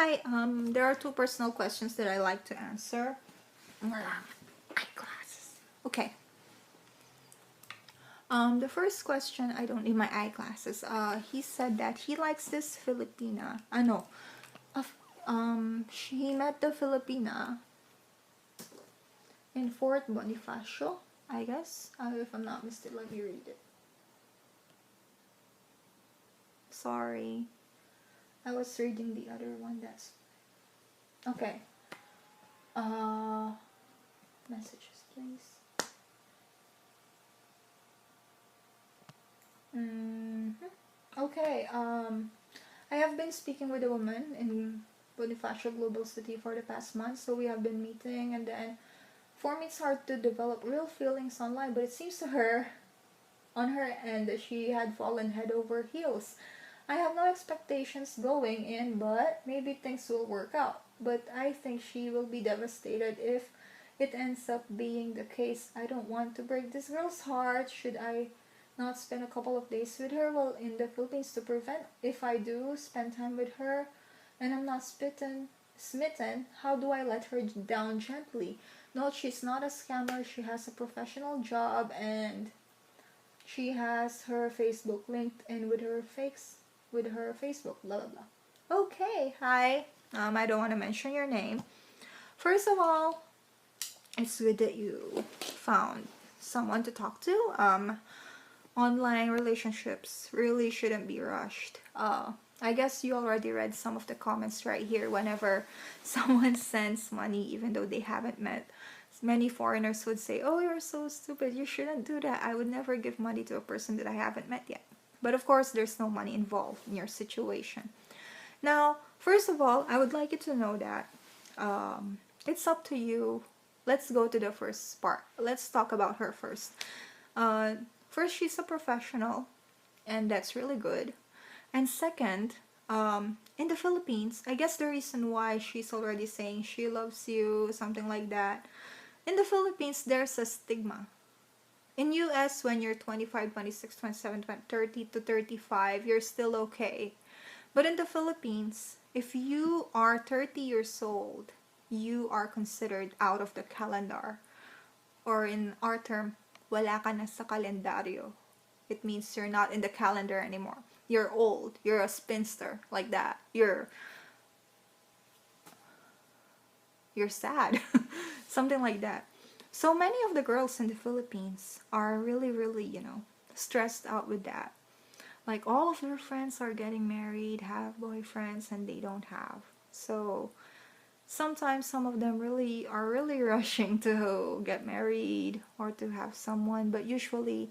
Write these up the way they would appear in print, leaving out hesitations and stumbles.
Hi, there are two personal questions that I like to answer. Eyeglasses. Okay. The first question, I don't need my eyeglasses. He said that he likes this Filipina. No. He met the Filipina in Fort Bonifacio, I guess. If I'm not mistaken, let me read it. Sorry. I was reading the other one. That's okay. Messages, please. Okay. I have been speaking with a woman in Bonifacio Global City for the past month, so we have been meeting, and then for me it's hard to develop real feelings online, but it seems to her, on her end, that she had fallen head over heels. I have no expectations going in, but maybe things will work out. But I think she will be devastated if it ends up being the case. I don't want to break this girl's heart. Should I not spend a couple of days with her while in the Philippines to prevent if I do spend time with her and I'm not smitten? How do I let her down gently? No, she's not a scammer. She has a professional job and she has her Facebook linked in with her Facebook, blah blah blah. Okay, hi. I don't want to mention your name. First of all, it's good that you found someone to talk to. Online relationships really shouldn't be rushed. I guess you already read some of the comments right here. Whenever someone sends money, even though they haven't met, many foreigners would say, "Oh, you're so stupid. You shouldn't do that. I would never give money to a person that I haven't met yet." But of course, there's no money involved in your situation. Now, first of all, I would like you to know that it's up to you. Let's go to the first part. Let's talk about her first. First, she's a professional, and that's really good. And second, in the Philippines, I guess the reason why she's already saying she loves you, something like that. In the Philippines, there's a stigma. In US, when you're 25, 26, 27, 30 to 35, you're still okay. But in the Philippines, if you are 30 years old, you are considered out of the calendar. Or in our term, wala ka na sa kalendaryo. It means you're not in the calendar anymore. You're old. You're a spinster, like that. You're sad. Something like that. So many of the girls in the Philippines are really, stressed out with that. Like all of their friends are getting married, have boyfriends, and they don't have. So sometimes some of them are really rushing to get married or to have someone. But usually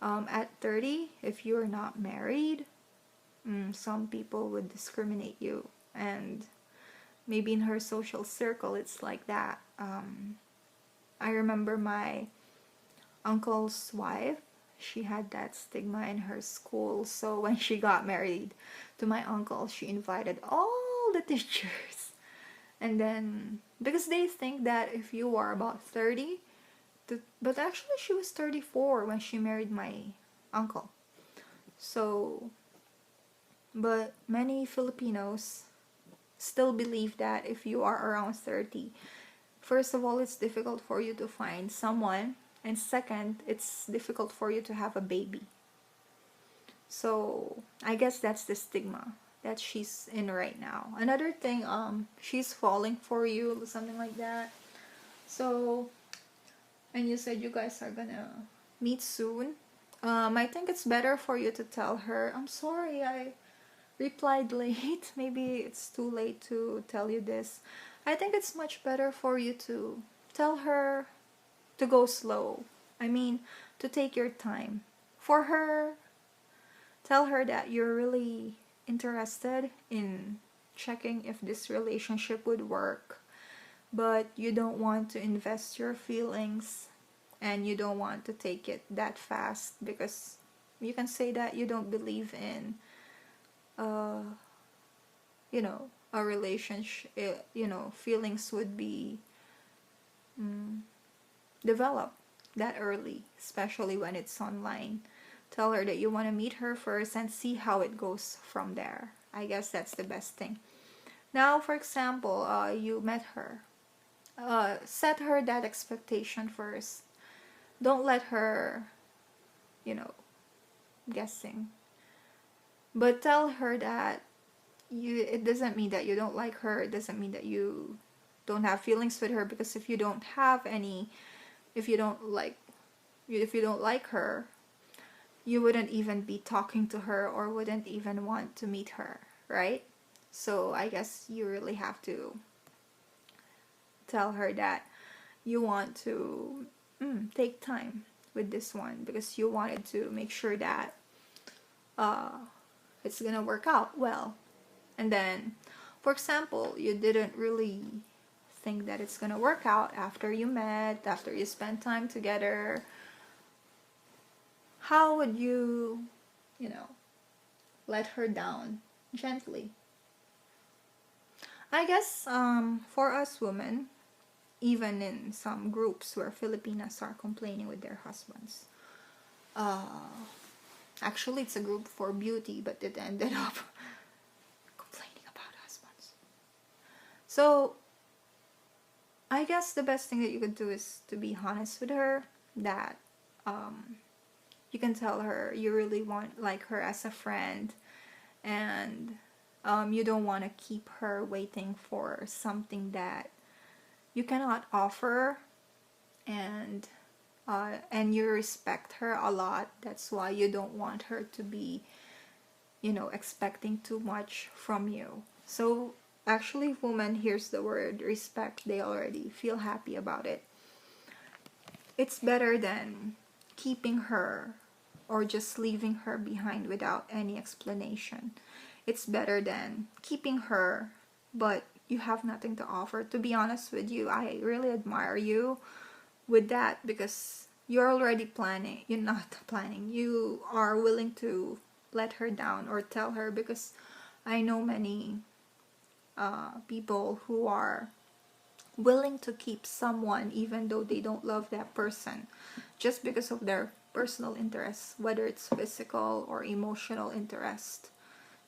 at 30, if you're not married, some people would discriminate you. And maybe in her social circle, it's like that. I remember my uncle's wife. She had that stigma in her school. So when she got married to my uncle, she invited all the teachers. And then, because they think that if you are about 30, but actually she was 34 when she married my uncle. So, but many Filipinos still believe that if you are around 30, first of all, it's difficult for you to find someone. And second, it's difficult for you to have a baby. So, I guess that's the stigma that she's in right now. Another thing, she's falling for you, something like that. So, and you said you guys are gonna meet soon. I think it's better for you to tell her, I'm sorry, I replied late. Maybe it's too late to tell you this. I think it's much better for you to tell her to go slow. I mean, to take your time. For her, tell her that you're really interested in checking if this relationship would work, but you don't want to invest your feelings and you don't want to take it that fast, because you can say that you don't believe in a relationship, feelings would be developed that early, especially when it's online. Tell her that you want to meet her first and see how it goes from there. I guess that's the best thing. Now, for example, you met her. Set her that expectation first. Don't let her, guessing. But tell her that it doesn't mean that you don't like her. It doesn't mean that you don't have feelings with her, because if you don't have any, if you don't like her, you wouldn't even be talking to her or wouldn't even want to meet her, right? So I guess you really have to tell her that you want to take time with this one, because you wanted to make sure that it's gonna work out well. And then, for example, you didn't really think that it's gonna work out after you met, after you spent time together. How would you, let her down gently? I guess for us women, even in some groups where Filipinas are complaining with their husbands, actually it's a group for beauty, but it ended up complaining about husbands. So I guess the best thing that you could do is to be honest with her, that you can tell her you really like her as a friend, and you don't want to keep her waiting for something that you cannot offer, and you respect her a lot. That's why you don't want her to be, expecting too much from you. So actually, if woman hears the word respect, they already feel happy about it. It's better than keeping her or just leaving her behind without any explanation. It's better than keeping her but you have nothing to offer. To be honest with you, I really admire you with that, because you're already planning. You're not planning. You are willing to let her down or tell her, because I know many people who are willing to keep someone even though they don't love that person, just because of their personal interests, whether it's physical or emotional interest.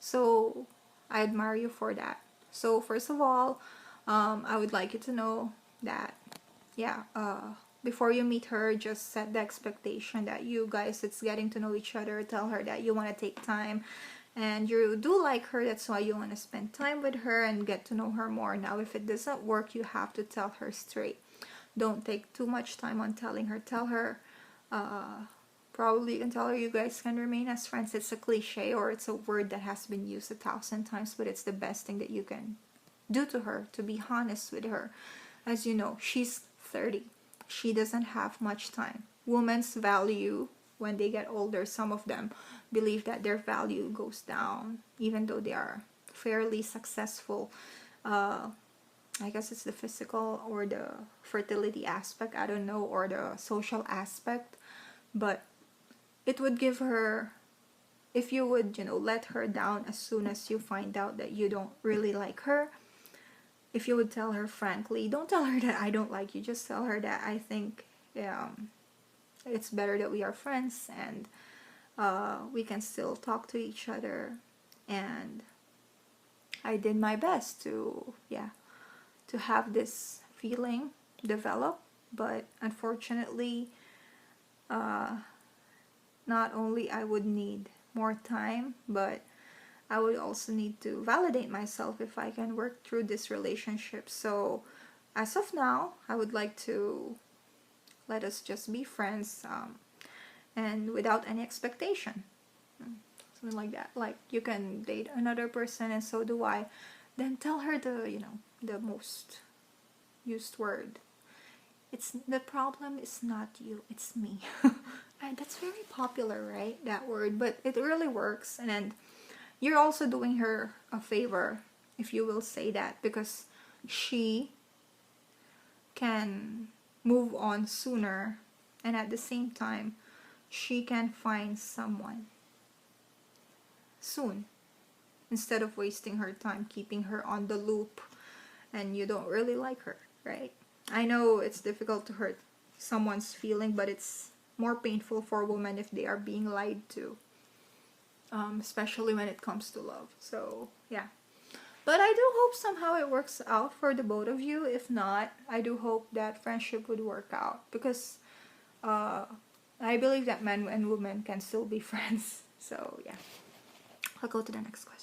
So I admire you for that. So first of all, I would like you to know that, before you meet her, just set the expectation that you guys, it's getting to know each other. Tell her that you want to take time and you do like her. That's why you want to spend time with her and get to know her more. Now, if it doesn't work, you have to tell her straight. Don't take too much time on telling her. Tell her, probably you can tell her you guys can remain as friends. It's a cliche, or it's a word that has been used 1,000 times, but it's the best thing that you can do to her, to be honest with her. As you know, she's 30. She doesn't have much time. Women's value, when they get older, some of them believe that their value goes down, even though they are fairly successful. I guess it's the physical or the fertility aspect, I don't know, or the social aspect. But it would give her, if you would, let her down as soon as you find out that you don't really like her. If you would tell her frankly, don't tell her that I don't like you, just tell her that I think it's better that we are friends and we can still talk to each other, and I did my best to have this feeling develop, but unfortunately, not only I would need more time, but I would also need to validate myself if I can work through this relationship. So as of now, I would like to let us just be friends, and without any expectation. Something like that. Like, you can date another person and so do I. Then tell her the most used word. The problem is not you, it's me. And that's very popular, right? That word, but it really works. And you're also doing her a favor if you will say that, because she can move on sooner, and at the same time she can find someone soon, instead of wasting her time keeping her on the loop and you don't really like her, right? I know it's difficult to hurt someone's feeling, but it's more painful for women if they are being lied to, especially when it comes to love. So yeah, But I do hope somehow it works out for the both of you. If not, I do hope that friendship would work out, because I believe that men and women can still be friends. So yeah, I'll go to the next question.